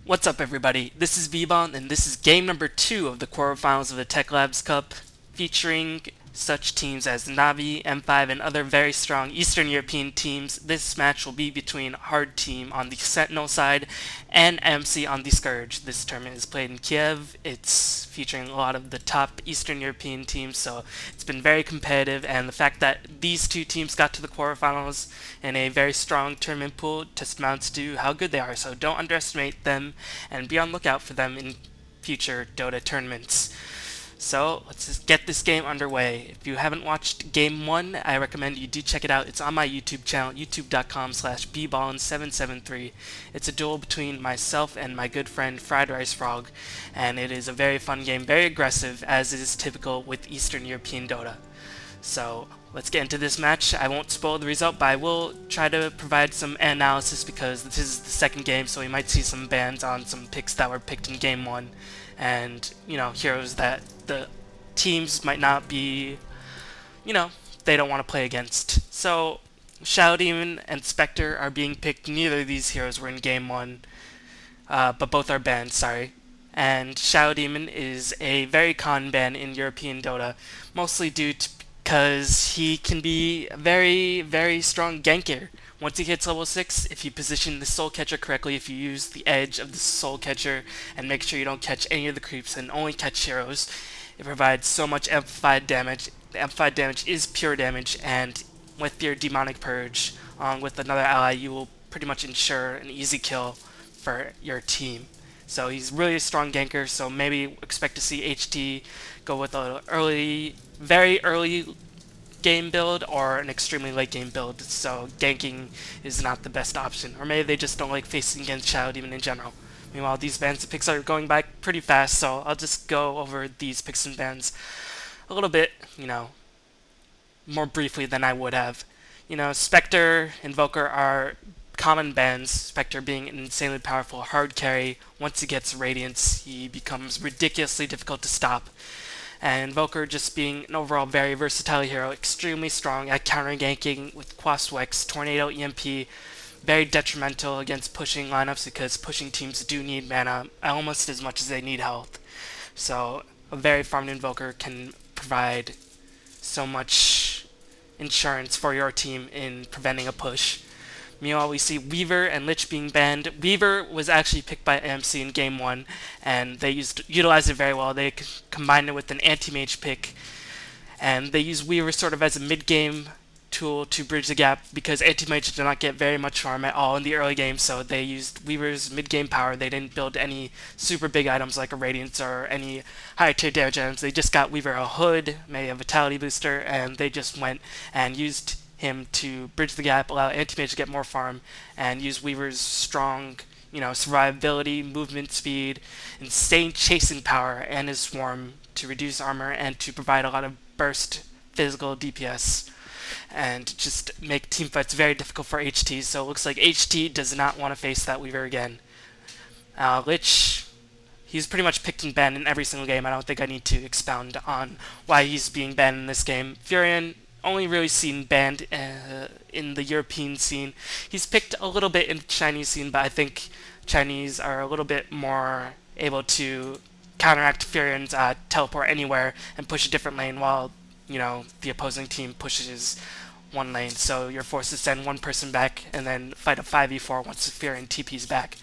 What's up, everybody? This is bballin, and this is game number 2 of the quarterfinals of the Techlabs Cup, featuring such teams as Navi, M5, and other very strong Eastern European teams. This match will be between Hard Team on the Sentinel side and Amsi on the Scourge. This tournament is played in Kiev. It's featuring a lot of the top Eastern European teams, so it's been very competitive, and the fact that these two teams got to the quarterfinals in a very strong tournament pool testifies to how good they are, so don't underestimate them and be on lookout for them in future Dota tournaments. So let's just get this game underway. If you haven't watched Game 1, I recommend you do check it out. It's on my YouTube channel, youtube.com/bballin773. It's a duel between myself and my good friend Fried Rice Frog, and it is a very fun game, very aggressive, as is typical with Eastern European Dota. So let's get into this match. I won't spoil the result, but I will try to provide some analysis because this is the second game, so we might see some bans on some picks that were picked in Game 1. And, heroes that the teams might not be, they don't want to play against. So, Shadow Demon and Spectre are being picked. Neither of these heroes were in Game 1, but both are banned, sorry. And Shadow Demon is a very common ban in European Dota, mostly due to because he can be a very, very strong ganker. Once he hits level 6, if you position the Soul Catcher correctly, if you use the edge of the Soul Catcher and make sure you don't catch any of the creeps and only catch heroes, it provides so much amplified damage. The amplified damage is pure damage, and with your Demonic Purge, along with another ally, you will pretty much ensure an easy kill for your team. So he's really a strong ganker, so maybe expect to see HT go with a very early game build or an extremely late game build, so ganking is not the best option. Or maybe they just don't like facing against Shadow Demon in general. Meanwhile, these bans and picks are going by pretty fast, so I'll just go over these picks and bans a little bit, more briefly than I would have. Spectre, Invoker are common bans, Spectre being an insanely powerful hard carry. Once he gets Radiance, he becomes ridiculously difficult to stop. And Invoker just being an overall very versatile hero, extremely strong at counter ganking with Quaswex, Tornado EMP, very detrimental against pushing lineups because pushing teams do need mana almost as much as they need health. So a very farmed Invoker can provide so much insurance for your team in preventing a push. Meanwhile, we see Weaver and Lich being banned. Weaver was actually picked by AMC in Game 1, and they utilized it very well. They combined it with an anti-mage pick, and they used Weaver sort of as a mid-game tool to bridge the gap because anti-mage did not get very much farm at all in the early game, so they used Weaver's mid-game power. They didn't build any super big items like a Radiance or any higher tier damage items. They just got Weaver a hood, maybe a Vitality booster, and they just went and used him to bridge the gap, allow anti-mage to get more farm, and use Weaver's strong, survivability, movement speed, insane chasing power, and his swarm to reduce armor and to provide a lot of burst physical DPS and just make teamfights very difficult for HT. So it looks like HT does not want to face that Weaver again. Lich, he's pretty much picked and banned in every single game. I don't think I need to expound on why he's being banned in this game. Furion, only really seen banned in the European scene. He's picked a little bit in the Chinese scene, but I think Chinese are a little bit more able to counteract Furion's teleport anywhere and push a different lane while, the opposing team pushes one lane. So you're forced to send one person back and then fight a 5v4 once Furion TP's back.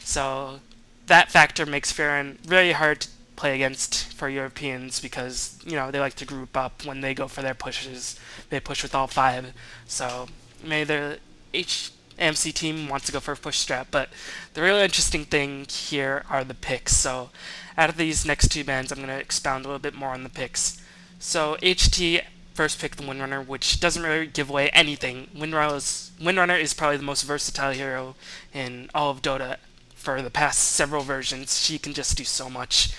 So that factor makes Furion really hard to play against for Europeans because, they like to group up when they go for their pushes. They push with all 5. So maybe the AMC team wants to go for a push strat, but the really interesting thing here are the picks. So out of these next 2 bans, I'm going to expound a little bit more on the picks. So HT first picked the Windrunner, which doesn't really give away anything. Windrunner is probably the most versatile hero in all of Dota for the past several versions. She can just do so much.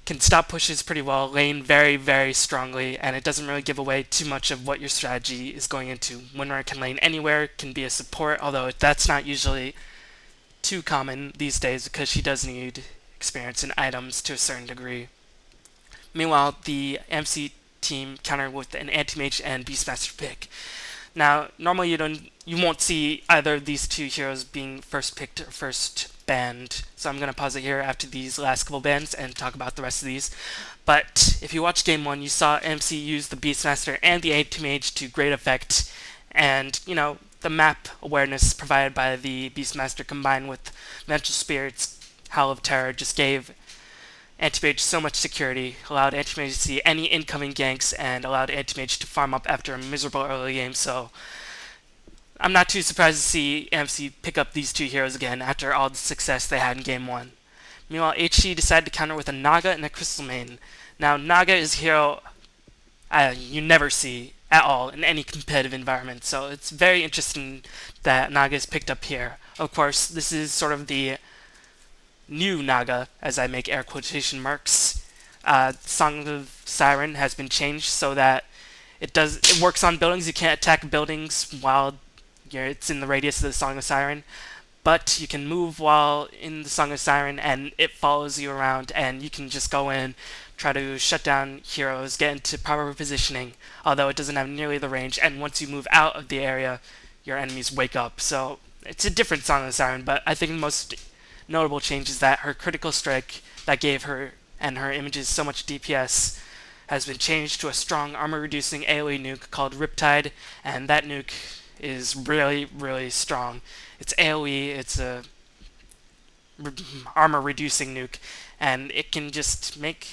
Can stop pushes pretty well, lane very, very strongly, and it doesn't really give away too much of what your strategy is going into. Windrunner can lane anywhere, can be a support, although that's not usually too common these days because she does need experience in items to a certain degree. Meanwhile, the MC team countered with an anti-mage and Beastmaster pick. Now, normally you won't see either of these two heroes being first picked or first banned. So I'm going to pause it here after these last couple bans and talk about the rest of these. But if you watched Game 1, you saw Amsi use the Beastmaster and the Anti-Mage to great effect. And, you know, the map awareness provided by the Beastmaster combined with Vengeful Spirit's Howl of Terror just gave Anti-Mage so much security, allowed Anti-Mage to see any incoming ganks, and allowed Anti-Mage to farm up after a miserable early game. So I'm not too surprised to see Amsi pick up these two heroes again after all the success they had in Game 1. Meanwhile, HC decided to counter with a Naga and a Crystal Main. Now, Naga is a hero you never see at all in any competitive environment, so it's very interesting that Naga is picked up here. Of course, this is sort of the new Naga, as I make air quotation marks. Song of Siren has been changed so that it works on buildings. You can't attack buildings while it's in the radius of the Song of Siren, but you can move while in the Song of Siren, and it follows you around, and you can just go in, try to shut down heroes, get into proper positioning, although it doesn't have nearly the range, and once you move out of the area, your enemies wake up. So it's a different Song of Siren, but I think the most notable change is that her critical strike that gave her and her images so much DPS has been changed to a strong armor-reducing AoE nuke called Riptide, and that nuke is really, really strong. It's AoE, it's a armor-reducing nuke, and it can just make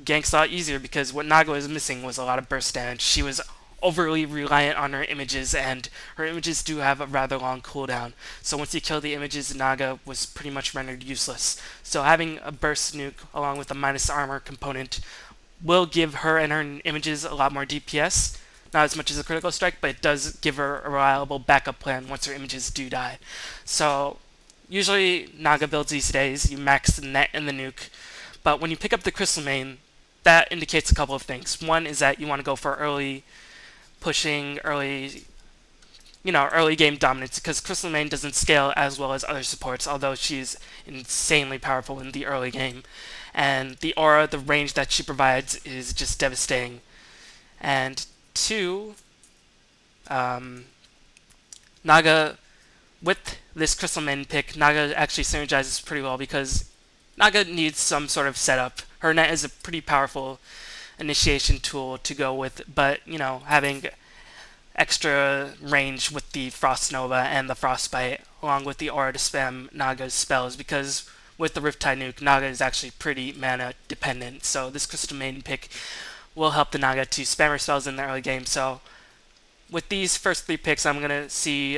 ganks a lot easier because what Naga was missing was a lot of burst damage. She was overly reliant on her images, and her images do have a rather long cooldown. So once you kill the images, Naga was pretty much rendered useless. So having a burst nuke along with a minus armor component will give her and her images a lot more DPS. Not as much as a critical strike, but it does give her a reliable backup plan once her images do die. So usually Naga builds these days, you max the net and the nuke, but when you pick up the Crystal Main, that indicates a couple of things. One is that you want to go for early pushing, early game dominance, because Crystal Main doesn't scale as well as other supports, although she's insanely powerful in the early game. And the aura, the range that she provides is just devastating. And two, Naga, with this Crystal Main pick, Naga actually synergizes pretty well because Naga needs some sort of setup. Her net is a pretty powerful initiation tool to go with, but, you know, having extra range with the Frost Nova and the Frostbite, along with the aura to spam Naga's spells, because with the Riptide nuke, Naga is actually pretty mana dependent, so this Crystal Maiden pick will help the Naga to spam her spells in the early game. So with these first three picks, I'm going to see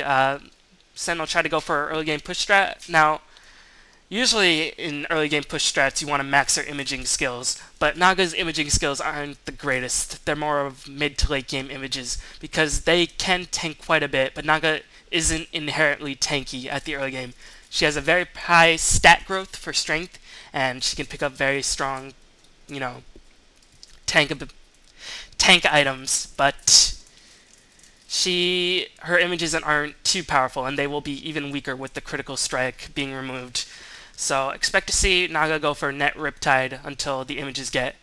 Sentinel try to go for an early game push strat. Now, usually in early game push strats, you want to max their imaging skills, but Naga's imaging skills aren't the greatest. They're more of mid to late game images because they can tank quite a bit, but Naga isn't inherently tanky at the early game. She has a very high stat growth for strength, and she can pick up very strong, you know, tank items, but her images aren't too powerful, and they will be even weaker with the critical strike being removed. So expect to see Naga go for net Riptide until the images get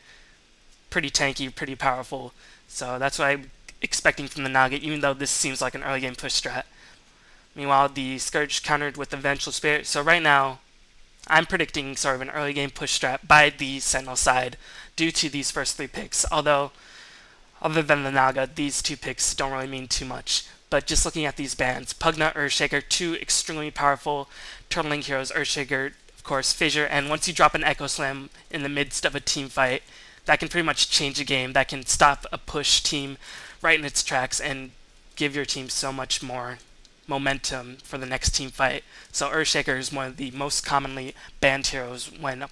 pretty tanky, pretty powerful. So that's what I'm expecting from the Naga, even though this seems like an early game push strat. Meanwhile, the Scourge countered with the Vengeful Spirit. So right now, I'm predicting sort of an early game push strat by the Sentinel side due to these first three picks. Although, other than the Naga, these two picks don't really mean too much. But just looking at these bans, Pugna, Earthshaker, two extremely powerful turtling heroes. Earthshaker, of course, Fissure, and once you drop an Echo Slam in the midst of a team fight, that can pretty much change a game. That can stop a push team right in its tracks and give your team so much more momentum for the next team fight. So Earthshaker is one of the most commonly banned heroes when a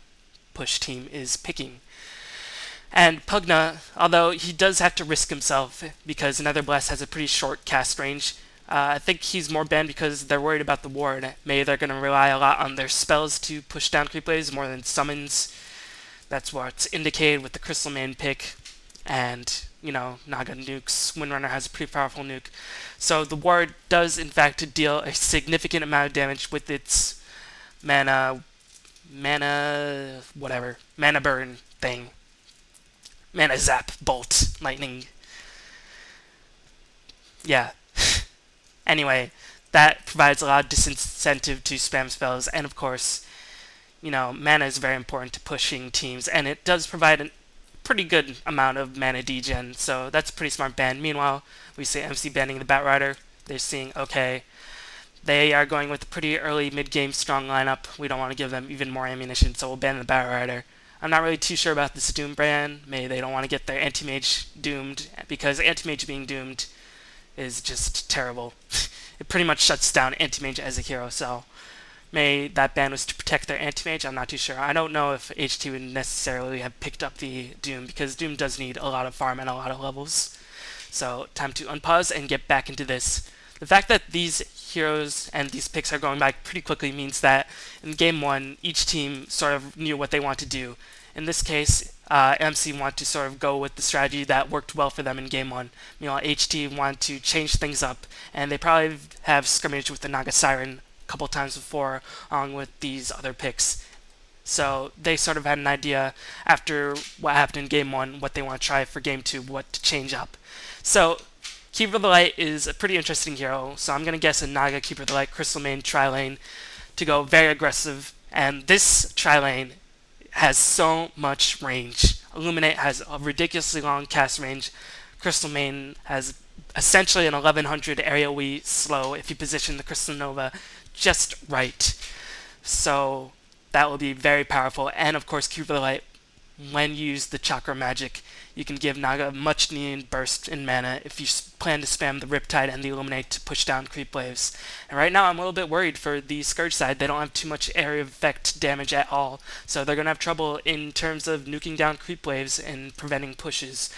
push team is picking. And Pugna, although he does have to risk himself because Nether Blast has a pretty short cast range, I think he's more banned because they're worried about the ward. Maybe they're going to rely a lot on their spells to push down creep waves more than summons. That's what's indicated with the Crystal Main pick. And, you know, Naga nukes. Windrunner has a pretty powerful nuke. So the ward does, in fact, deal a significant amount of damage with its mana burn thing. Mana zap, bolt, lightning. Yeah. Anyway, that provides a lot of disincentive to spam spells, and of course, mana is very important to pushing teams, and it does provide a pretty good amount of mana degen, so that's a pretty smart ban. Meanwhile, we see MC banning the Batrider. They're seeing, okay, they are going with a pretty early mid-game strong lineup. We don't want to give them even more ammunition, so we'll ban the Batrider. I'm not really too sure about this Doom ban. Maybe they don't want to get their Anti-Mage doomed, because Anti-Mage being doomed is just terrible. It pretty much shuts down Anti-Mage as a hero, so maybe that ban was to protect their Anti-Mage. I'm not too sure. I don't know if HT would necessarily have picked up the Doom, because Doom does need a lot of farm and a lot of levels. So time to unpause and get back into this. The fact that these heroes and these picks are going back pretty quickly means that in game one, each team sort of knew what they want to do. In this case, MC want to sort of go with the strategy that worked well for them in game one. Meanwhile, HT want to change things up, and they probably have scrimmaged with the Naga Siren a couple times before, along with these other picks. So they sort of had an idea after what happened in game one, what they want to try for game two, what to change up. So Keeper of the Light is a pretty interesting hero, so I'm going to guess a Naga Keeper of the Light Crystal Main tri-lane to go very aggressive, and this tri-lane has so much range. Illuminate has a ridiculously long cast range. Crystal Main has essentially an 1100 AoE slow if you position the Crystal Nova just right. So that will be very powerful, and of course Keeper of the Light, when you use the Chakra Magic, you can give Naga a much needed burst in mana if you plan to spam the Riptide and the Illuminate to push down creep waves. And right now I'm a little bit worried for the Scourge side. They don't have too much area of effect damage at all, so they're going to have trouble in terms of nuking down creep waves and preventing pushes.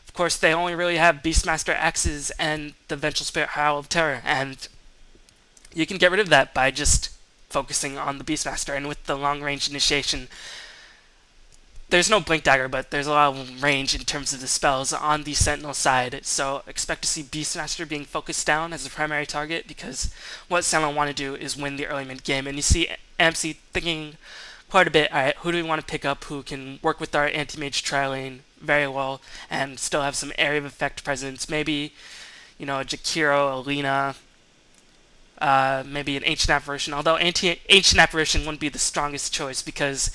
Of course, they only really have Beastmaster Axes and the Vengeful Spirit Howl of Terror, and you can get rid of that by just focusing on the Beastmaster, and with the long range initiation, there's no Blink Dagger, but there's a lot of range in terms of the spells on the Sentinel side, so expect to see Beastmaster being focused down as the primary target, because what Sentinel want to do is win the early mid game, and you see Amsi thinking quite a bit, alright, who do we want to pick up who can work with our Anti-Mage tri-lane very well and still have some area of effect presence? Maybe, a Jakiro, Alina, maybe an Ancient Apparition, although Ancient Apparition wouldn't be the strongest choice because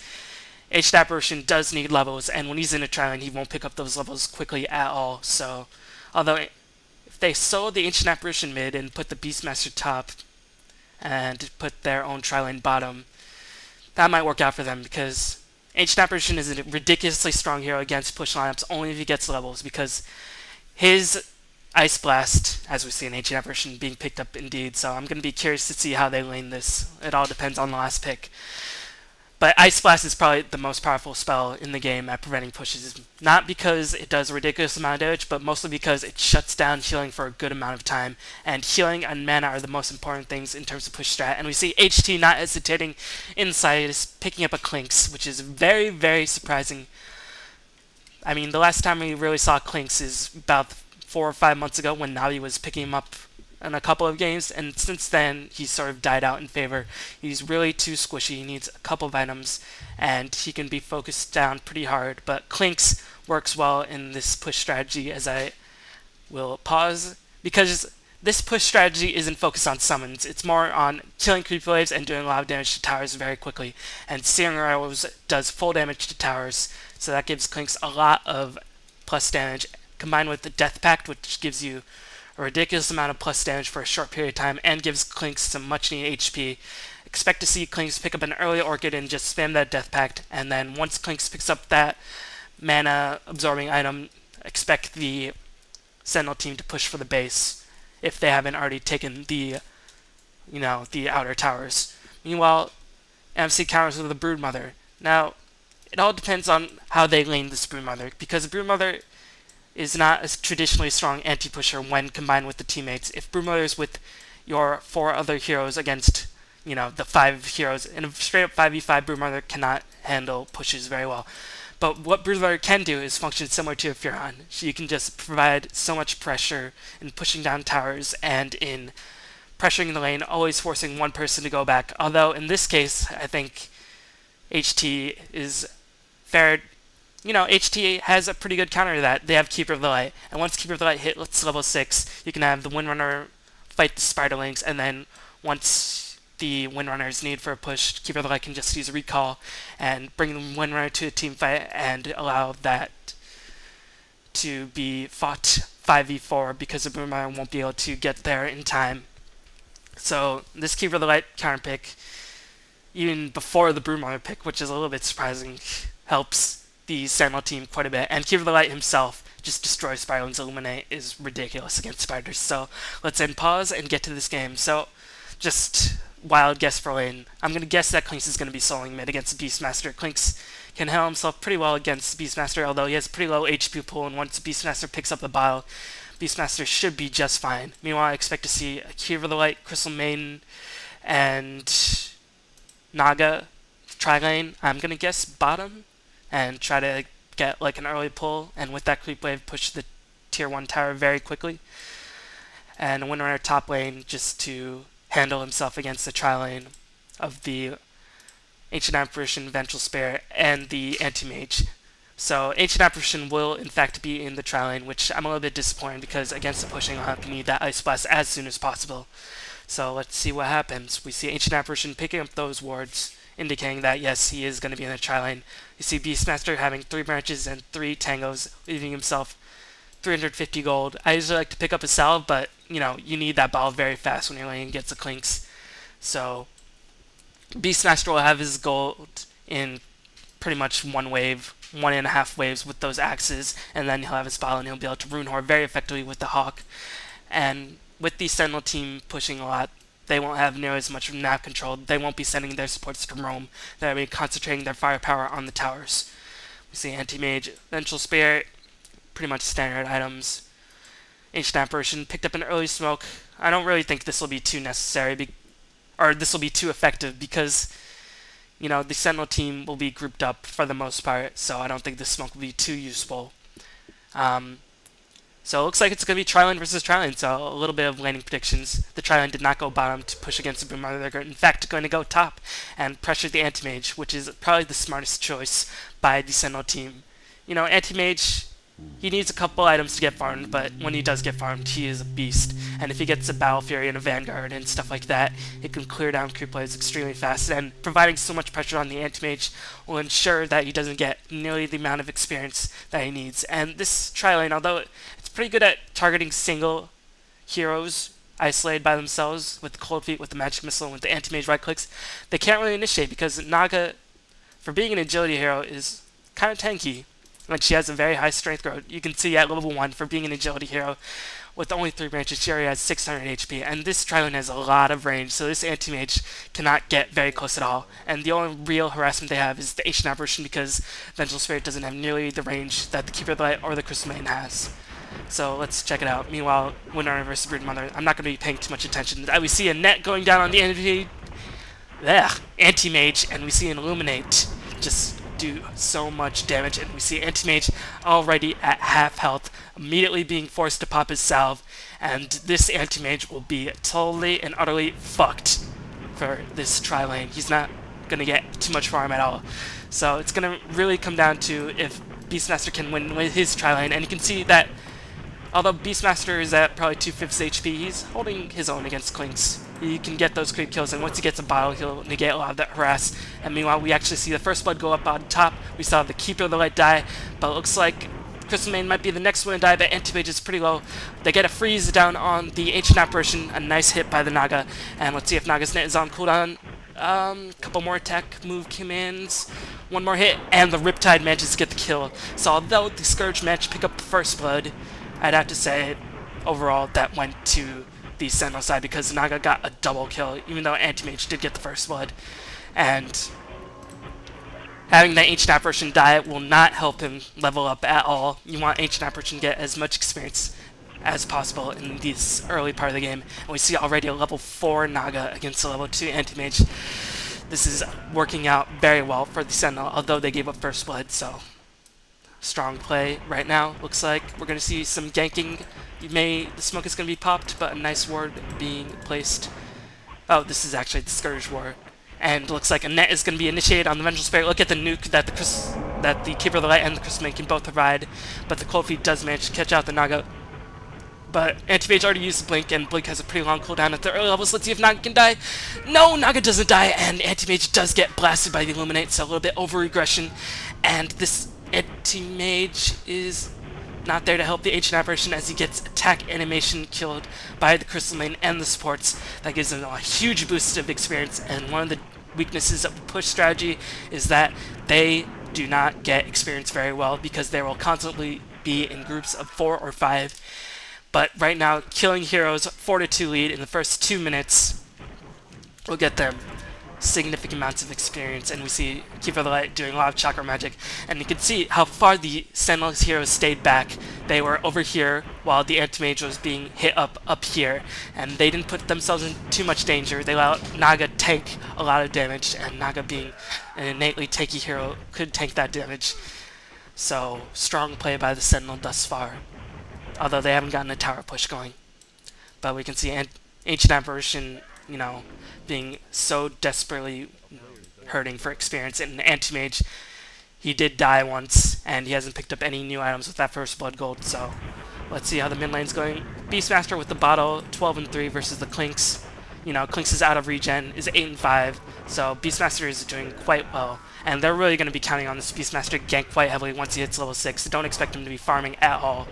Ancient Apparition does need levels, and when he's in a tri-lane, he won't pick up those levels quickly at all. So, although if they sold the Ancient Apparition mid and put the Beastmaster top and put their own tri-lane bottom, that might work out for them, because Ancient Apparition is a ridiculously strong hero against push lineups only if he gets levels, because his Ice Blast, as we see in Ancient Apparition, being picked up indeed, so I'm going to be curious to see how they lane this. It all depends on the last pick. But Ice Blast is probably the most powerful spell in the game at preventing pushes, not because it does a ridiculous amount of damage, but mostly because it shuts down healing for a good amount of time, and healing and mana are the most important things in terms of push strat, and we see HT not hesitating inside, is picking up a Clinkz, which is very, very surprising. I mean, the last time we really saw Clinkz is about 4 or 5 months ago when Navi was picking him up in a couple of games, and since then he's sort of died out in favor. He's really too squishy. He needs a couple of items, and he can be focused down pretty hard. But Clinkz works well in this push strategy, as I will pause, because this push strategy isn't focused on summons. It's more on killing creep waves and doing a lot of damage to towers very quickly. And Searing Arrows does full damage to towers, so that gives Clinkz a lot of plus damage, combined with the Death Pact, which gives you a ridiculous amount of plus damage for a short period of time and gives Clinkz some much needed HP. Expect to see Clinkz pick up an early Orchid and just spam that Death Pact, and then once Clinkz picks up that mana absorbing item, expect the Sentinel team to push for the base if they haven't already taken the the outer towers. Meanwhile, MC counters with the Broodmother. Now, it all depends on how they lane this Broodmother, because the Broodmother is not a traditionally strong anti-pusher when combined with the teammates. If Broodmother is with your 4 other heroes against, the 5 heroes, in a straight-up 5v5, Broodmother cannot handle pushes very well. But what Broodmother can do is function similar to a Furon. You can just provide so much pressure in pushing down towers and in pressuring the lane, always forcing one person to go back. Although, in this case, I think HT is fared. HT has a pretty good counter to that. They have Keeper of the Light, and once Keeper of the Light hits level 6, you can have the Windrunner fight the spiderlings, and then once the Windrunner is needed for a push, Keeper of the Light can just use a recall and bring the Windrunner to a team fight and allow that to be fought 5v4 because the Boomerang won't be able to get there in time. So this Keeper of the Light counter pick, even before the Broodmother pick, which is a little bit surprising, helps the Sentinel team quite a bit. And Keeper of the Light himself just destroys Spiderlings. Illuminate is ridiculous against spiders. So let's end pause and get to this game. So just wild guess for lane. I'm going to guess that Clinkz is going to be soloing mid against Beastmaster. Clinkz can handle himself pretty well against Beastmaster, although he has pretty low HP pool, and once Beastmaster picks up the bottle, Beastmaster should be just fine. Meanwhile, I expect to see a Keeper of the Light, Crystal Maiden, and Naga tri-lane. I'm going to guess bottom and try to get like an early pull, and with that creep wave, push the tier 1 tower very quickly. And a Windrunner top lane just to handle himself against the tri-lane of the Ancient Apparition, Vengeful Spirit, and the Anti-Mage. So Ancient Apparition will in fact be in the tri-lane, which I'm a little bit disappointed because against the pushing I'll need that Ice Blast as soon as possible. So let's see what happens. We see Ancient Apparition picking up those wards, indicating that yes, he is going to be in the tri-lane. You see Beastmaster having 3 branches and 3 tangos, leaving himself 350 gold. I usually like to pick up a salve, but you know, you need that ball very fast when your lane gets a Clinkz. So Beastmaster will have his gold in pretty much one wave, 1.5 waves with those axes, and then he'll have his bottle and he'll be able to rune horde very effectively with the Hawk. And with the Sentinel team pushing a lot, they won't have nearly as much map control. They won't be sending their supports to roam. They'll be concentrating their firepower on the towers. We see Anti-Mage, Vengeful Spirit, pretty much standard items. Ancient Apparition picked up an early smoke. I don't really think this will be too necessary, or this will be too effective because, you know, the Sentinel team will be grouped up for the most part, so I don't think this smoke will be too useful. So it looks like it's going to be tri-lane versus tri-lane, so a little bit of laning predictions. The tri-lane did not go bottom to push against the Boomerang. They're in fact going to go top and pressure the Anti-Mage, which is probably the smartest choice by the Sentinel team. You know, Anti-Mage, he needs a couple items to get farmed, but when he does get farmed, he is a beast. And if he gets a Battle Fury and a Vanguard and stuff like that, it can clear down creep waves extremely fast, and providing so much pressure on the Anti-Mage will ensure that he doesn't get nearly the amount of experience that he needs. And this tri-lane, although it's pretty good at targeting single heroes isolated by themselves with the Cold Feet, with the Magic Missile, and with the Anti-Mage right clicks, they can't really initiate because Naga, for being an agility hero, is kind of tanky. Like, she has a very high strength growth. You can see at level 1, for being an agility hero, with only 3 branches, she already has 600 HP, and this tri-lane has a lot of range, so this Anti-Mage cannot get very close at all. And the only real harassment they have is the Ancient Apparition, because Vengeful Spirit doesn't have nearly the range that the Keeper of the Light or the Crystal Maiden has. So let's check it out. Meanwhile, Windrunner versus Broodmother, I'm not going to be paying too much attention. We see a net going down on the Anti-Mage, and we see an Illuminate just do so much damage, and we see Anti-Mage already at half health, immediately being forced to pop his salve, and this Anti-Mage will be totally and utterly fucked for this tri-lane. He's not going to get too much farm at all. So it's going to really come down to if Beastmaster can win with his tri-lane, and you can see that although Beastmaster is at probably 2/5 HP, he's holding his own against Clinkz. He can get those creep kills, and once he gets a bottle, he'll negate a lot of that harass. And meanwhile, we actually see the first blood go up on top. We saw the Keeper of the Light die, but it looks like Crystal Maiden might be the next one to die, but Anti-Mage is pretty low. They get a freeze down on the Ancient Apparition, a nice hit by the Naga. And let's see if Naga's net is on cooldown. Couple more attack move commands, one more hit, and the Riptide manages to get the kill. So although the Scourge managed to pick up the first blood, I'd have to say overall that went to the Sentinel side because Naga got a double kill, even though Anti-Mage did get the first blood. And having the Ancient Apparition die will not help him level up at all. You want Ancient Apparition to get as much experience as possible in this early part of the game. And we see already a level 4 Naga against a level 2 Anti-Mage. This is working out very well for the Sentinel, although they gave up first blood, so strong play right now. Looks like we're going to see some ganking. The smoke is going to be popped, but a nice ward being placed. Oh, this is actually the Scourge War. And looks like a net is going to be initiated on the Vengeful Spirit. Look at the nuke that the Keeper of the Light and the Crystal Maiden can both provide. But the Cold Feet does manage to catch out the Naga. But Anti-Mage already used Blink, and Blink has a pretty long cooldown at the early levels. Let's see if Naga can die. No, Naga doesn't die, and Anti-Mage does get blasted by the Illuminate, so a little bit over-regression. And this Anti-Mage is not there to help the Ancient Apparition as he gets attack animation killed by the Crystal Main and the supports. That gives him a huge boost of experience, and one of the weaknesses of the push strategy is that they do not get experience very well because they will constantly be in groups of 4 or 5. But right now, killing heroes 4-2 lead in the first 2 minutes will get them significant amounts of experience, and we see Keeper of the Light doing a lot of chakra magic, and you can see how far the Sentinel's heroes stayed back. They were over here while the Anti-Mage was being hit up here, and they didn't put themselves in too much danger. They allowed Naga tank a lot of damage, and Naga being an innately tanky hero could tank that damage. So, strong play by the Sentinel thus far, although they haven't gotten a tower push going. But we can see Ancient Apparition, you know, being so desperately hurting for experience. And Anti-Mage, he did die once, and he hasn't picked up any new items with that first blood gold, so let's see how the mid lane's going. Beastmaster with the bottle, 12-3 versus the Clinkz. You know, Clinkz is out of regen, is 8-5, so Beastmaster is doing quite well. And they're really going to be counting on this Beastmaster gank quite heavily once he hits level 6. So don't expect him to be farming at all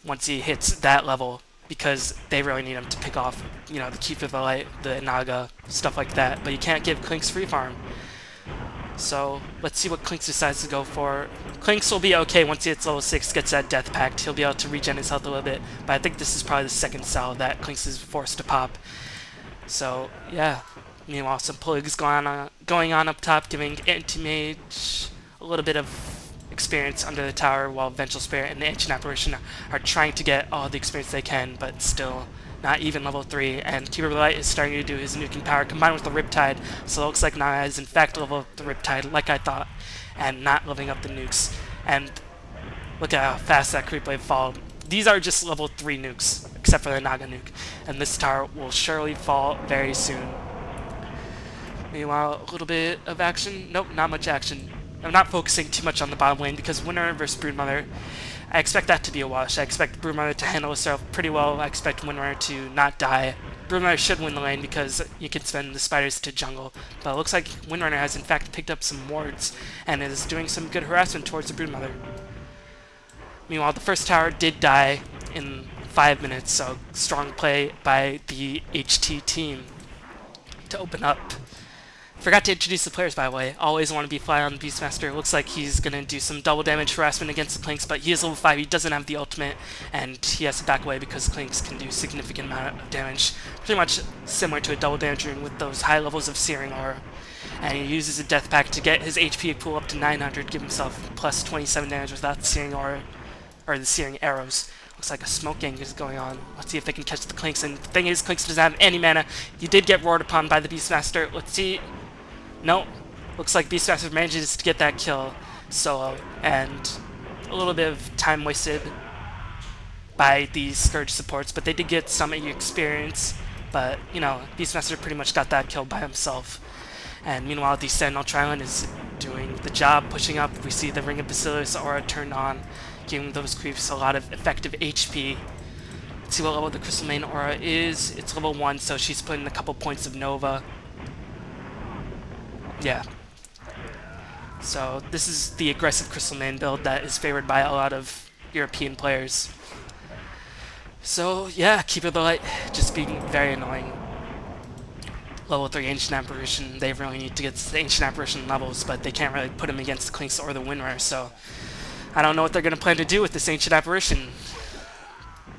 once he hits that level, because they really need him to pick off, you know, the Keeper of the Light, the Naga, stuff like that. But you can't give Clinkz free farm. So let's see what Clinkz decides to go for. Clinkz will be okay once he hits level 6, gets that Death Pact. He'll be able to regen his health a little bit. But I think this is probably the second cell that Clinkz is forced to pop. So yeah. Meanwhile, some plagues going on up top, giving Anti-Mage a little bit of experience under the tower, while Vengeful Spirit and the Ancient Apparition are trying to get all the experience they can, but still not even level 3. And Keeper of the Light is starting to do his nuking power combined with the Riptide, so it looks like Naga is in fact level up the Riptide like I thought, and not leveling up the nukes. And look at how fast that creep wave followed. These are just level 3 nukes, except for the Naga nuke, and this tower will surely fall very soon. Meanwhile, a little bit of action. Nope, not much action. I'm not focusing too much on the bottom lane because Windrunner versus Broodmother, I expect that to be a wash. I expect Broodmother to handle herself pretty well. I expect Windrunner to not die. Broodmother should win the lane because you can spend the spiders to jungle, but it looks like Windrunner has in fact picked up some wards and is doing some good harassment towards the Broodmother. Meanwhile, the first tower did die in 5 minutes, so strong play by the HT team to open up. Forgot to introduce the players, by the way. Always want to be fly on the Beastmaster. Looks like he's going to do some double damage harassment against the Clinkz, but he is level 5. He doesn't have the ultimate, and he has to back away because Clinkz can do significant amount of damage. Pretty much similar to a double damage rune with those high levels of Searing Aura. And he uses a Death Pact to get his HP pool up to 900, give himself plus 27 damage without the Searing Aura, or the Searing Arrows. Looks like a smoke gang is going on. Let's see if they can catch the Clinkz, and the thing is, Clinkz doesn't have any mana. He did get roared upon by the Beastmaster. Let's see. Nope. Looks like Beastmaster manages to get that kill solo, and a little bit of time wasted by these Scourge supports, but they did get some experience. But, you know, Beastmaster pretty much got that kill by himself. And meanwhile, the Sentinel Trilon is doing the job, pushing up. We see the Ring of Basilius aura turned on, giving those creeps a lot of effective HP. Let's see what level the Crystal Main aura is. It's level 1, so she's putting a couple points of Nova. Yeah. So this is the aggressive Crystal Main build that is favored by a lot of European players. So yeah, Keeper of the Light just being very annoying. Level 3 Ancient Apparition, they really need to get the Ancient Apparition levels, but they can't really put him against the Clinkz or the Windrunner, so I don't know what they're going to plan to do with this Ancient Apparition.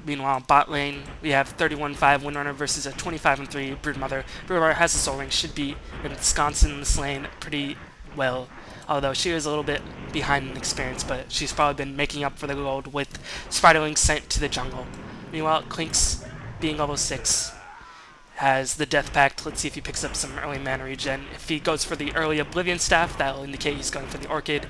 Meanwhile, bot lane, we have 31-5 Windrunner versus a 25-3 Broodmother. Broodmother has a Soul Ring, should be ensconced in this lane pretty well, although she is a little bit behind in experience, but she's probably been making up for the gold with Spiderling sent to the jungle. Meanwhile, Clinkz, being level 6, has the Death Pact. Let's see if he picks up some early mana regen. If he goes for the early Oblivion Staff, that'll indicate he's going for the Orchid,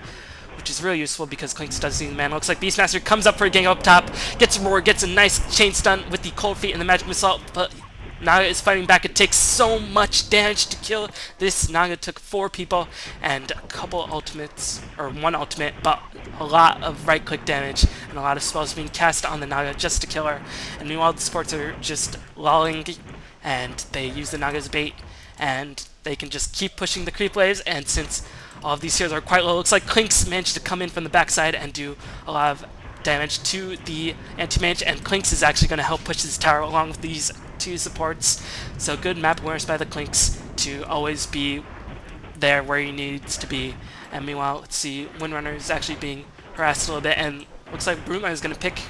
which is really useful because Clinkz does see the mana. Looks like Beastmaster comes up for a gang up top, gets a roar, gets a nice chain stun with the Cold Feet and the Magic Missile, but Naga is fighting back. It takes so much damage to kill this. Naga took 4 people and a couple ultimates, or 1 ultimate, but a lot of right-click damage and a lot of spells being cast on the Naga just to kill her. And meanwhile, the supports are just lolling, and they use the Naga as bait, and they can just keep pushing the creep waves. And since all of these heroes are quite low, it looks like Clinkz managed to come in from the backside and do a lot of damage to the anti-mage, and Clinkz is actually going to help push this tower along with these 2 supports. So good map awareness by the Clinkz to always be there where he needs to be. And meanwhile, let's see, Windrunner is actually being harassed a little bit, and looks like Broodmother is going to pick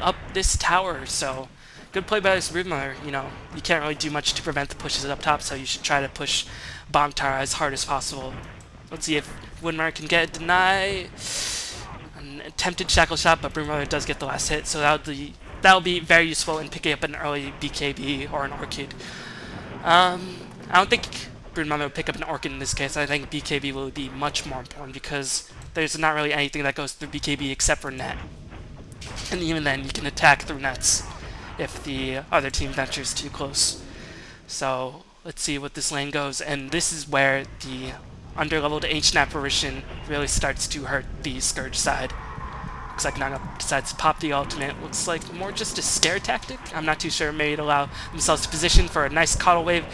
up this tower. So good play by this Broodmother. You know, you can't really do much to prevent the pushes up top, so you should try to push bottom tower as hard as possible. Let's see if Windrunner can get a deny. An attempted shackle shot, but Broodmother does get the last hit, so that'll be very useful in picking up an early BKB or an Orchid. I don't think Broodmother will pick up an Orchid in this case. I think BKB will be much more important because there's not really anything that goes through BKB except for net. And even then, you can attack through nets if the other team ventures too close. So let's see what this lane goes, and this is where the underleveled Ancient Apparition really starts to hurt the Scourge side. Looks like Naga decides to pop the ultimate. Looks like more just a scare tactic. I'm not too sure. Maybe to allow themselves to position for a nice Coddle wave.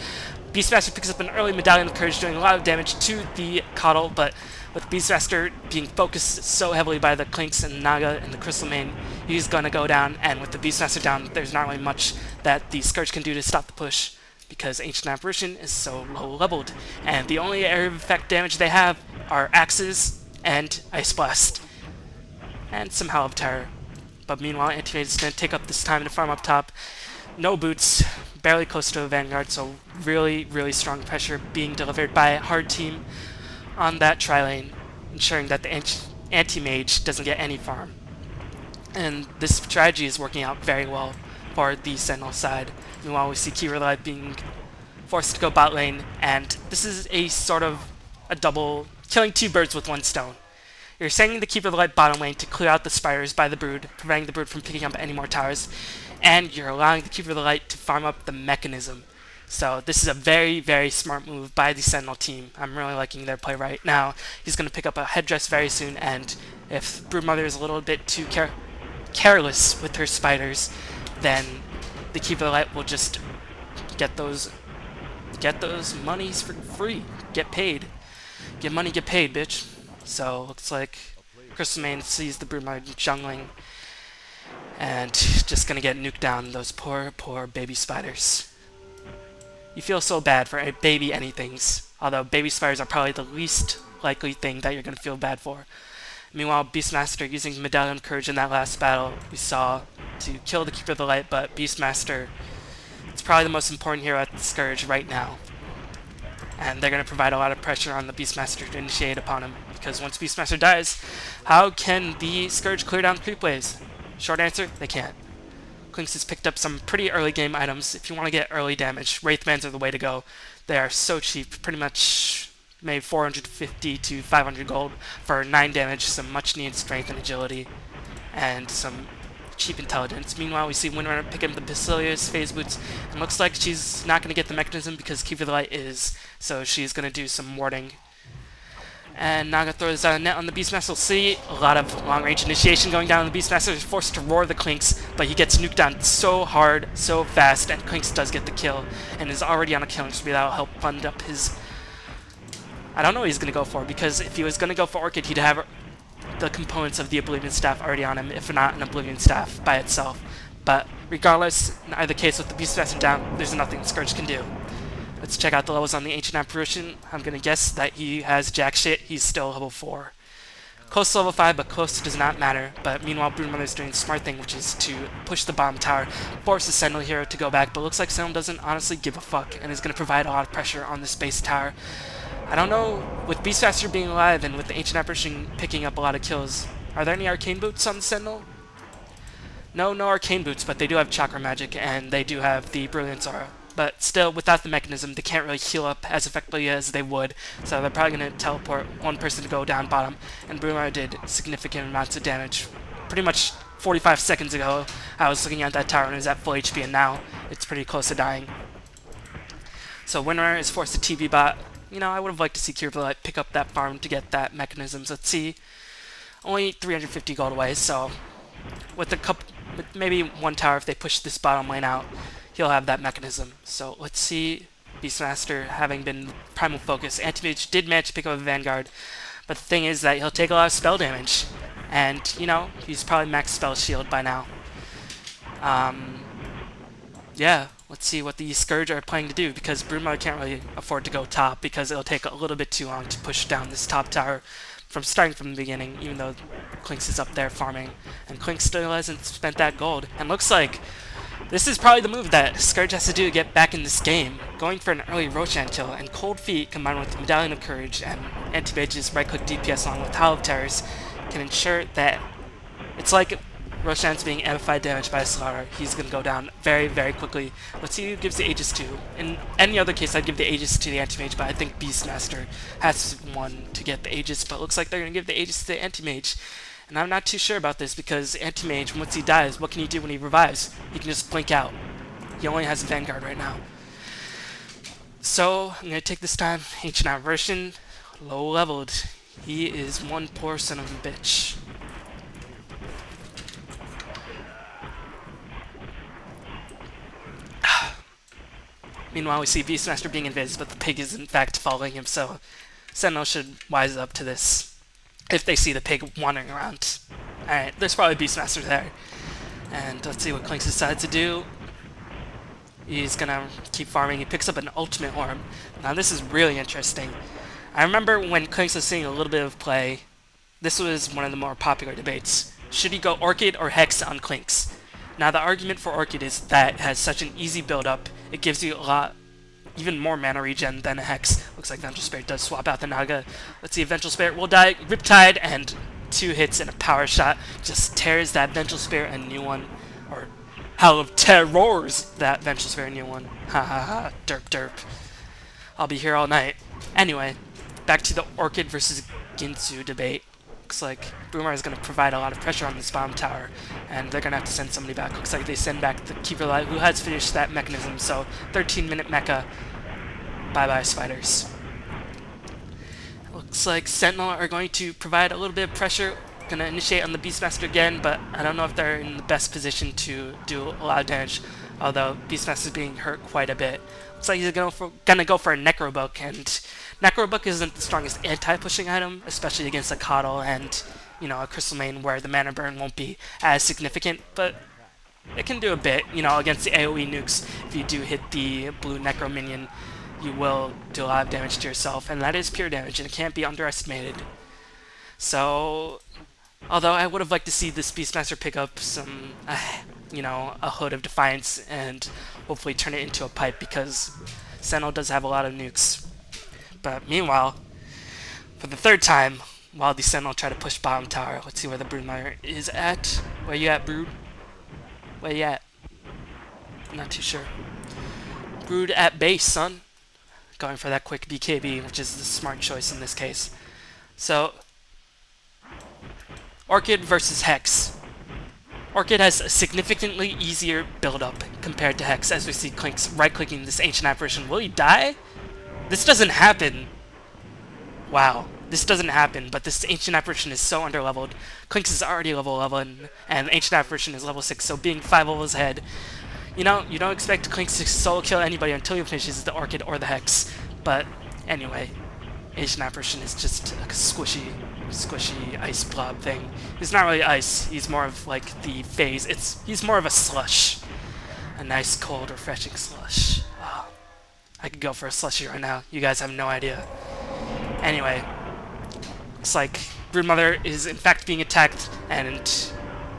Beastmaster picks up an early Medallion of Courage, doing a lot of damage to the Coddle, but with Beastmaster being focused so heavily by the Clinkz and Naga and the Crystal Main, he's gonna go down, and with the Beastmaster down, there's not really much that the Scourge can do to stop the push, because Ancient Apparition is so low leveled, and the only area of effect damage they have are Axes and Ice Blast, and some Howl of Terror. But meanwhile, Anti-Mage is going to take up this time to farm up top. No boots, barely close to a Vanguard, so really, really strong pressure being delivered by a hard team on that tri-lane, ensuring that the Anti-Mage doesn't get any farm. And this strategy is working out very well for the Sentinel side. Meanwhile, we see Keeper Light being forced to go bot lane, and this is a sort of a double, killing 2 birds with 1 stone. You're sending the Keeper of the Light bottom lane to clear out the spiders by the Brood, preventing the Brood from picking up any more towers, and you're allowing the Keeper of the Light to farm up the Mechanism. So this is a very, very smart move by the Sentinel team. I'm really liking their play right now. He's going to pick up a headdress very soon, and if Broodmother is a little bit too careless with her spiders, then the Keeper of the Light will just get those monies for free. Get paid. Get money, get paid, bitch. So looks like Crystal Main sees the Broodmother jungling and just gonna get nuked down, those poor, poor baby spiders. You feel so bad for baby anythings, although baby spiders are probably the least likely thing that you're gonna feel bad for. Meanwhile, Beastmaster using Medallion of Courage in that last battle we saw to kill the Keeper of the Light, but Beastmaster, it's probably the most important hero at the Scourge right now. And they're going to provide a lot of pressure on the Beastmaster to initiate upon him, because once Beastmaster dies, how can the Scourge clear down creep waves? Short answer, they can't. Clinkz has picked up some pretty early game items. If you want to get early damage, Wraithbands are the way to go. They are so cheap, pretty much maybe 450 to 500 gold for 9 damage, some much needed strength and agility, and some cheap intelligence. Meanwhile, we see Windrunner pick up the Basilius phase boots, and looks like she's not going to get the Mechanism because Keeper of the Light is, so she's going to do some warding. And Naga throws out a net on the Beastmaster. We'll see a lot of long-range initiation going down on the Beastmaster. He's forced to roar the Clinkz, but he gets nuked down so hard, so fast, and Clinkz does get the kill, and is already on a killing spree. That'll help fund up his... I don't know what he's going to go for, because if he was going to go for Orchid, he'd have the components of the Oblivion Staff already on him, if not an Oblivion Staff by itself. But regardless, in either case, with the Beastmaster down, there's nothing Scourge can do. Let's check out the levels on the Ancient Apparition. I'm going to guess that he has jack shit. He's still level 4. Close to level 5, but close does not matter. But meanwhile, Broodmother's doing the smart thing, which is to push the bottom tower, force the Sentinel hero to go back. But looks like Sentinel doesn't honestly give a fuck, and is going to provide a lot of pressure on this base tower. I don't know, with Beastmaster being alive and with the Ancient Apparition picking up a lot of kills, are there any Arcane Boots on the Sentinel? No Arcane Boots, but they do have Chakra Magic, and they do have the Brilliance Aura. But still, without the Mechanism, they can't really heal up as effectively as they would, so they're probably going to teleport one person to go down bottom, and Broodmother did significant amounts of damage, pretty much 45 seconds ago, I was looking at that tower and it was at full HP, and now it's pretty close to dying. So Windrunner is forced to TB bot. You know, I would have liked to see Kierville pick up that farm to get that mechanisms. Let's see. Only 350 gold away, so with maybe one tower, if they push this bottom lane out, he'll have that mechanism. So let's see. Beastmaster having been primal focus. Anti-Mage did manage to pick up a Vanguard, but the thing is that he'll take a lot of spell damage. And, you know, he's probably max spell shield by now. Yeah, let's see what the Scourge are planning to do, because Broodmother can't really afford to go top, because it'll take a little bit too long to push down this top tower from starting from the beginning, even though Clinkz is up there farming. And Clinkz still hasn't spent that gold. And looks like this is probably the move that Scourge has to do to get back in this game, going for an early Roshan kill, and Cold Feet combined with Medallion of Courage and Anti-Mage's right-click DPS along with Howl of Terrors can ensure that it's like Roshan's being amplified damage by a Slaughter. He's going to go down very, very quickly. Let's see who gives the Aegis to. In any other case, I'd give the Aegis to the Anti-Mage, but I think Beastmaster has one to get the Aegis, but it looks like they're going to give the Aegis to the Anti-Mage. And I'm not too sure about this, because Anti-Mage, once he dies, what can he do when he revives? He can just blink out. He only has a Vanguard right now. So, I'm going to take this time. Ancient Aberration, low leveled. He is one poor son of a bitch. Meanwhile, we see Beastmaster being invis, but the pig is in fact following him, so Sentinel should wise up to this if they see the pig wandering around. Alright, there's probably Beastmaster there. And let's see what Clinkz decides to do. He's gonna keep farming. He picks up an ultimate orb. Now this is really interesting. I remember when Clinkz was seeing a little bit of play, this was one of the more popular debates. Should he go Orchid or Hex on Clinkz? Now the argument for Orchid is that it has such an easy build-up. It gives you a lot, even more mana regen than a Hex. Looks like Vengeful Spirit does swap out the Naga. Let's see if Vengeful Spirit will die. Riptide, and 2 hits and a power shot just tears that Vengeful Spirit a new one. Or Howl of Terrors that Vengeful Spirit a new one. Ha ha ha, derp derp. I'll be here all night. Anyway, back to the Orchid versus Ginsu debate. Looks like Boomer is going to provide a lot of pressure on this bottom tower, and they're going to have to send somebody back. Looks like they send back the Keeper Light, who has finished that mechanism, so 13-minute mecha. Bye-bye, spiders. Looks like Sentinel are going to provide a little bit of pressure. Going to initiate on the Beastmaster again, but I don't know if they're in the best position to do a lot of damage, although Beastmaster is being hurt quite a bit. Looks like he's going to go for a Necrobook, and Necrobook isn't the strongest anti-pushing item, especially against a Coddle and, you know, a Crystal Main where the mana burn won't be as significant, but it can do a bit, you know, against the AoE nukes. If you do hit the blue Necro minion, you will do a lot of damage to yourself, and that is pure damage, and it can't be underestimated. So, although I would have liked to see this Beastmaster pick up some, you know, a Hood of Defiance and hopefully turn it into a pipe, because Sentinel does have a lot of nukes. But meanwhile, for the third time, while the Sentinel try to push bottom tower, let's see where the Broodmother is at. Where you at, Brood? Where you at? I'm not too sure. Brood at base, son. Going for that quick BKB, which is the smart choice in this case. So, Orchid versus Hex. Orchid has a significantly easier build-up compared to Hex, as we see Clinkz right-clicking this Ancient Apparition. Will he die? This doesn't happen. Wow. This doesn't happen, but this Ancient Apparition is so underleveled. Clinkz is already level 11, and Ancient Apparition is level 6, so being 5 levels ahead, you know, you don't expect Clinkz to solo kill anybody until he finishes the Orchid or the Hex. But anyway, Ancient Apparition is just like a squishy ice blob thing. He's not really ice, he's more of like the phase. He's more of a slush. A nice, cold, refreshing slush. Oh, I could go for a slushy right now. You guys have no idea. Anyway, looks like Broodmother is in fact being attacked and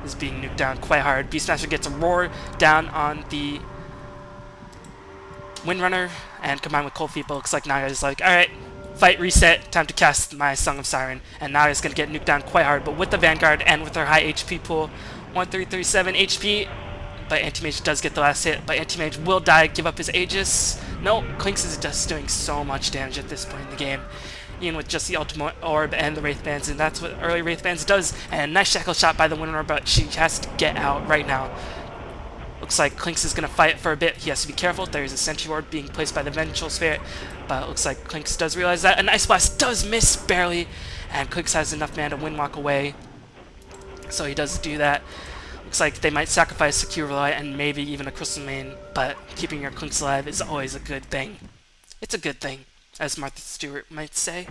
is being nuked down quite hard. Beastmaster gets a roar down on the Windrunner, and combined with Cold Feet, but looks like Naga is like, alright, fight, reset, time to cast my Song of Siren, and Naga's gonna get nuked down quite hard, but with the Vanguard and with her high HP pool, 1337 HP, but Anti-Mage does get the last hit, but Anti-Mage will die, give up his Aegis. No, Clinkz is just doing so much damage at this point in the game. even with just the ultimate orb and the Wraith Bands, and that's what early Wraith Bands does. And nice shackle shot by the winner, but she has to get out right now. Looks like Clinkz is going to fight for a bit. He has to be careful. There's a Sentry Ward being placed by the Vengeful Spirit, but it looks like Clinkz does realize that. An Ice Blast does miss barely, and Clinkz has enough mana to Windwalk away, so he does do that. Looks like they might sacrifice Secure Relay and maybe even a Crystal Main, but keeping your Clinkz alive is always a good thing. It's a good thing, as Martha Stewart might say.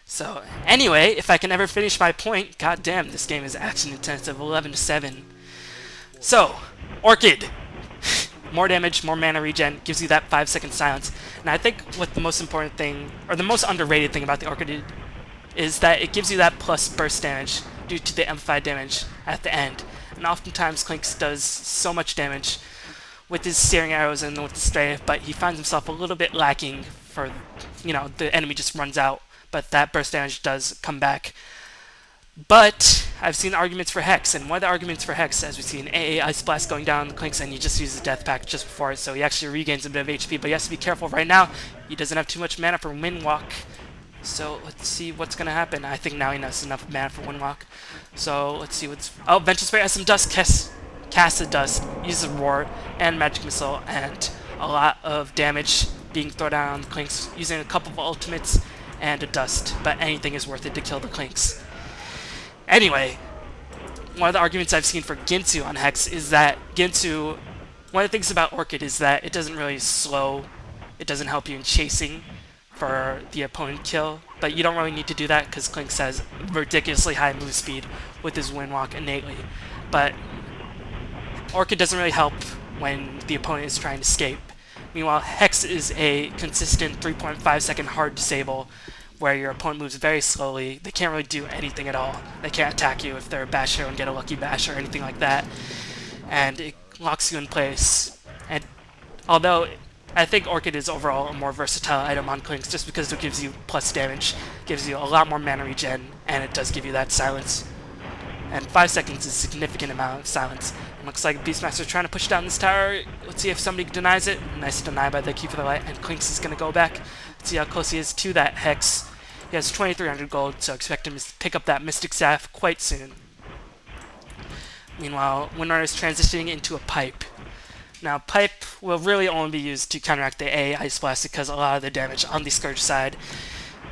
So, anyway, if I can ever finish my point, goddamn, this game is action-intensive, 11-7. So, Orchid. More damage, more mana regen, gives you that 5-second silence. And I think what the most important thing, or the most underrated thing about the Orchid is that it gives you that plus burst damage due to the amplified damage at the end. And oftentimes Clinkz does so much damage with his searing arrows and with the strafe, but he finds himself a little bit lacking for, you know, the enemy just runs out, but that burst damage does come back. But I've seen arguments for Hex, and one of the arguments for Hex, as we see an AA Ice Blast going down on the Clinkz, and he just uses Death Pact just before it, so he actually regains a bit of HP, but he has to be careful right now. He doesn't have too much mana for Windwalk, so let's see what's going to happen. I think now he has enough mana for Windwalk, so let's see what's... Oh, Vengeful Spirit has some Dust, casts a Dust, uses a Roar, and Magic Missile, and a lot of damage being thrown down on the Clinkz, using a couple of ultimates and a Dust, but anything is worth it to kill the Clinkz. Anyway, one of the arguments I've seen for Ginsu on Hex is that Ginsu, one of the things about Orchid is that it doesn't really slow, it doesn't help you in chasing for the opponent kill, but you don't really need to do that because Clinkz has ridiculously high move speed with his Windwalk innately. But Orchid doesn't really help when the opponent is trying to escape. Meanwhile, Hex is a consistent 3.5 second hard disable where your opponent moves very slowly. They can't really do anything at all. They can't attack you if they're a basher and get a lucky bash or anything like that. And it locks you in place. And although I think Orchid is overall a more versatile item on Clinkz just because it gives you plus damage, gives you a lot more mana regen, and it does give you that silence. And 5 seconds is a significant amount of silence. And looks like Beastmaster is trying to push down this tower. Let's see if somebody denies it. Nice deny by the Key for the Light, and Clinkz is going to go back. Let's see how close he is to that Hex. He has 2,300 gold, so expect him to pick up that Mystic Staff quite soon. Meanwhile, Windrunner is transitioning into a Pipe. Now, Pipe will really only be used to counteract the A Ice Blast because a lot of the damage on the Scourge side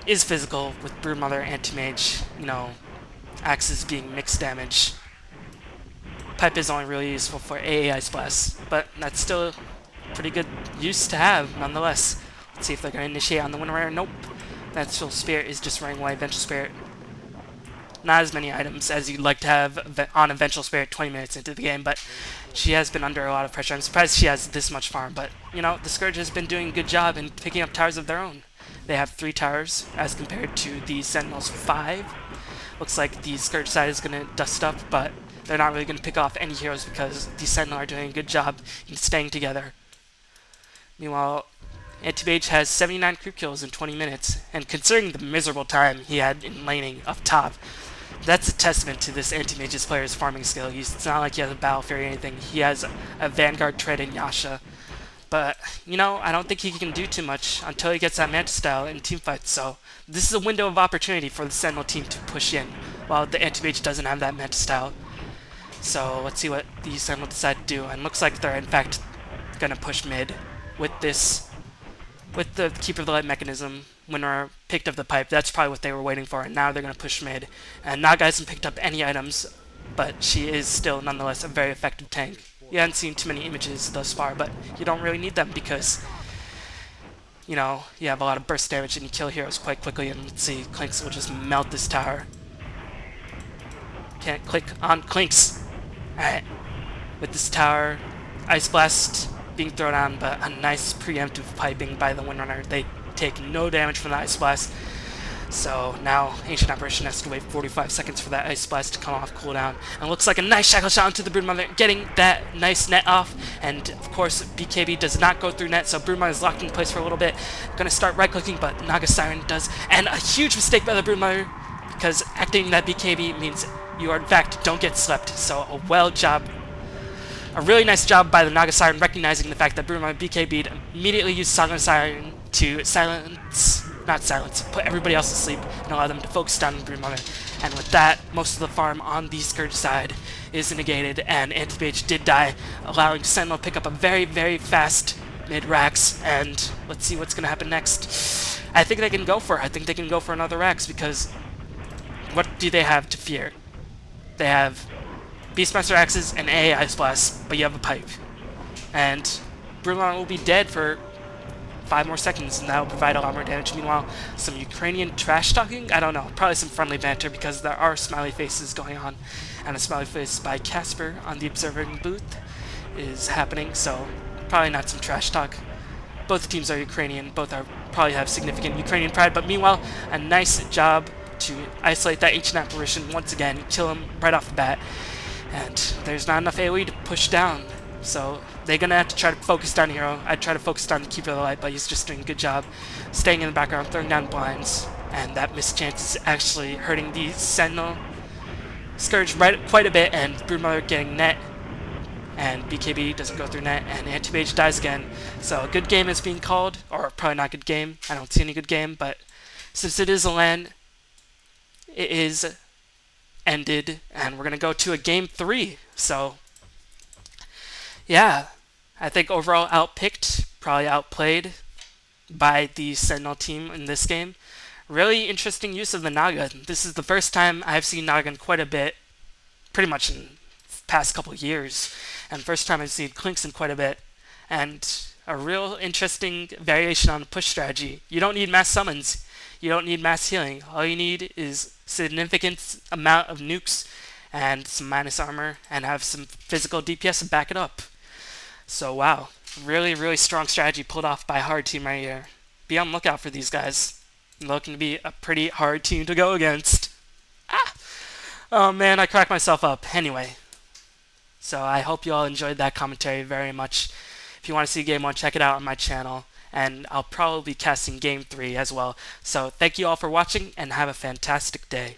is physical, with Broodmother, Anti-Mage, you know, axes being mixed damage. Pipe is only really useful for AA Ice Blast, but that's still pretty good use to have, nonetheless. Let's see if they're going to initiate on the Windrunner. Nope. Vengeful Spirit is just running away. Vengeful Spirit, not as many items as you'd like to have on a Vengeful Spirit 20 minutes into the game, but she has been under a lot of pressure. I'm surprised she has this much farm, but, you know, the Scourge has been doing a good job in picking up towers of their own. They have 3 towers as compared to the Sentinel's 5. Looks like the Scourge side is going to dust up, but they're not really going to pick off any heroes because the Sentinel are doing a good job in staying together. Meanwhile, Anti-Mage has 79 creep kills in 20 minutes, and considering the miserable time he had in laning up top, that's a testament to this Anti-Mage's player's farming skill. It's not like he has a Battle Fury or anything. He has a Vanguard Tread in Yasha. But, you know, I don't think he can do too much until he gets that Manta Style in teamfights, so this is a window of opportunity for the Sentinel team to push in, while the Anti-Mage doesn't have that Manta Style. So let's see what the Sentinel decide to do, and looks like they're in fact going to push mid with this. With the Keeper of the Light mechanism, Windrunner picked up the Pipe. That's probably what they were waiting for, and now they're going to push mid. And Naga hasn't picked up any items, but she is still nonetheless a very effective tank. You haven't seen too many images thus far, but you don't really need them because, you know, you have a lot of burst damage and you kill heroes quite quickly. And let's see, Clinkz will just melt this tower. Can't click on Clinkz. Alright, with this tower, Ice Blast being thrown on, but a nice preemptive piping by the Windrunner. They take no damage from the Ice Blast. So now Ancient Apparition has to wait 45 seconds for that Ice Blast to come off cooldown. And looks like a nice shackle shot into the Broodmother, getting that nice net off. And of course, BKB does not go through net, so Broodmother is locked in place for a little bit. Gonna start right clicking, but Naga Siren does. And a huge mistake by the Broodmother, because activating that BKB means you are in fact don't get slept. So a really nice job by the Naga Siren recognizing the fact that Broodmother BKB'd, immediately used Naga Siren to silence not silence, put everybody else to sleep and allow them to focus down on the Broodmother. And with that, most of the farm on the Scourge side is negated, and Anti-Mage did die, allowing Sentinel to pick up a very, very fast mid-Rax, and let's see what's going to happen next. I think they can go for it. I think they can go for another Rax, because what do they have to fear? They have Beastmaster Axes and AA Ice Blast, but you have a Pipe. And Broodmother will be dead for 5 more seconds, and that will provide a lot more damage. Meanwhile, some Ukrainian trash talking? I don't know. Probably some friendly banter, because there are smiley faces going on. And a smiley face by Casper on the observing booth is happening, so probably not some trash talk. Both teams are Ukrainian. Both are probably have significant Ukrainian pride, but meanwhile, a nice job to isolate that ancient apparition once again, kill him right off the bat. And there's not enough AoE to push down, so they're going to have to try to focus down Hero. I'd try to focus down the Keeper of the Light, but he's just doing a good job staying in the background, throwing down blinds, and that missed chance is actually hurting the Sentinel Scourge quite a bit, and Broodmother getting net, and BKB doesn't go through net, and Anti-Mage dies again. So a good game is being called, or probably not a good game. I don't see any good game, but since it is a LAN, it is ended, and we're going to go to a game 3. So yeah, I think overall outpicked, probably outplayed by the Sentinel team in this game. Really interesting use of the Naga. This is the first time I've seen Naga in quite a bit, pretty much in the past couple of years, and first time I've seen Clinkz in quite a bit, and a real interesting variation on the push strategy. You don't need mass summons, you don't need mass healing. All you need is significant amount of nukes and some minus armor, and have some physical DPS to back it up. So wow, really, really strong strategy pulled off by a hard team right here. Be on the lookout for these guys. Looking to be a pretty hard team to go against. Ah! Oh man, I cracked myself up. Anyway, so I hope you all enjoyed that commentary very much. If you want to see Game 1, check it out on my channel, and I'll probably be casting Game 3 as well. So thank you all for watching, and have a fantastic day.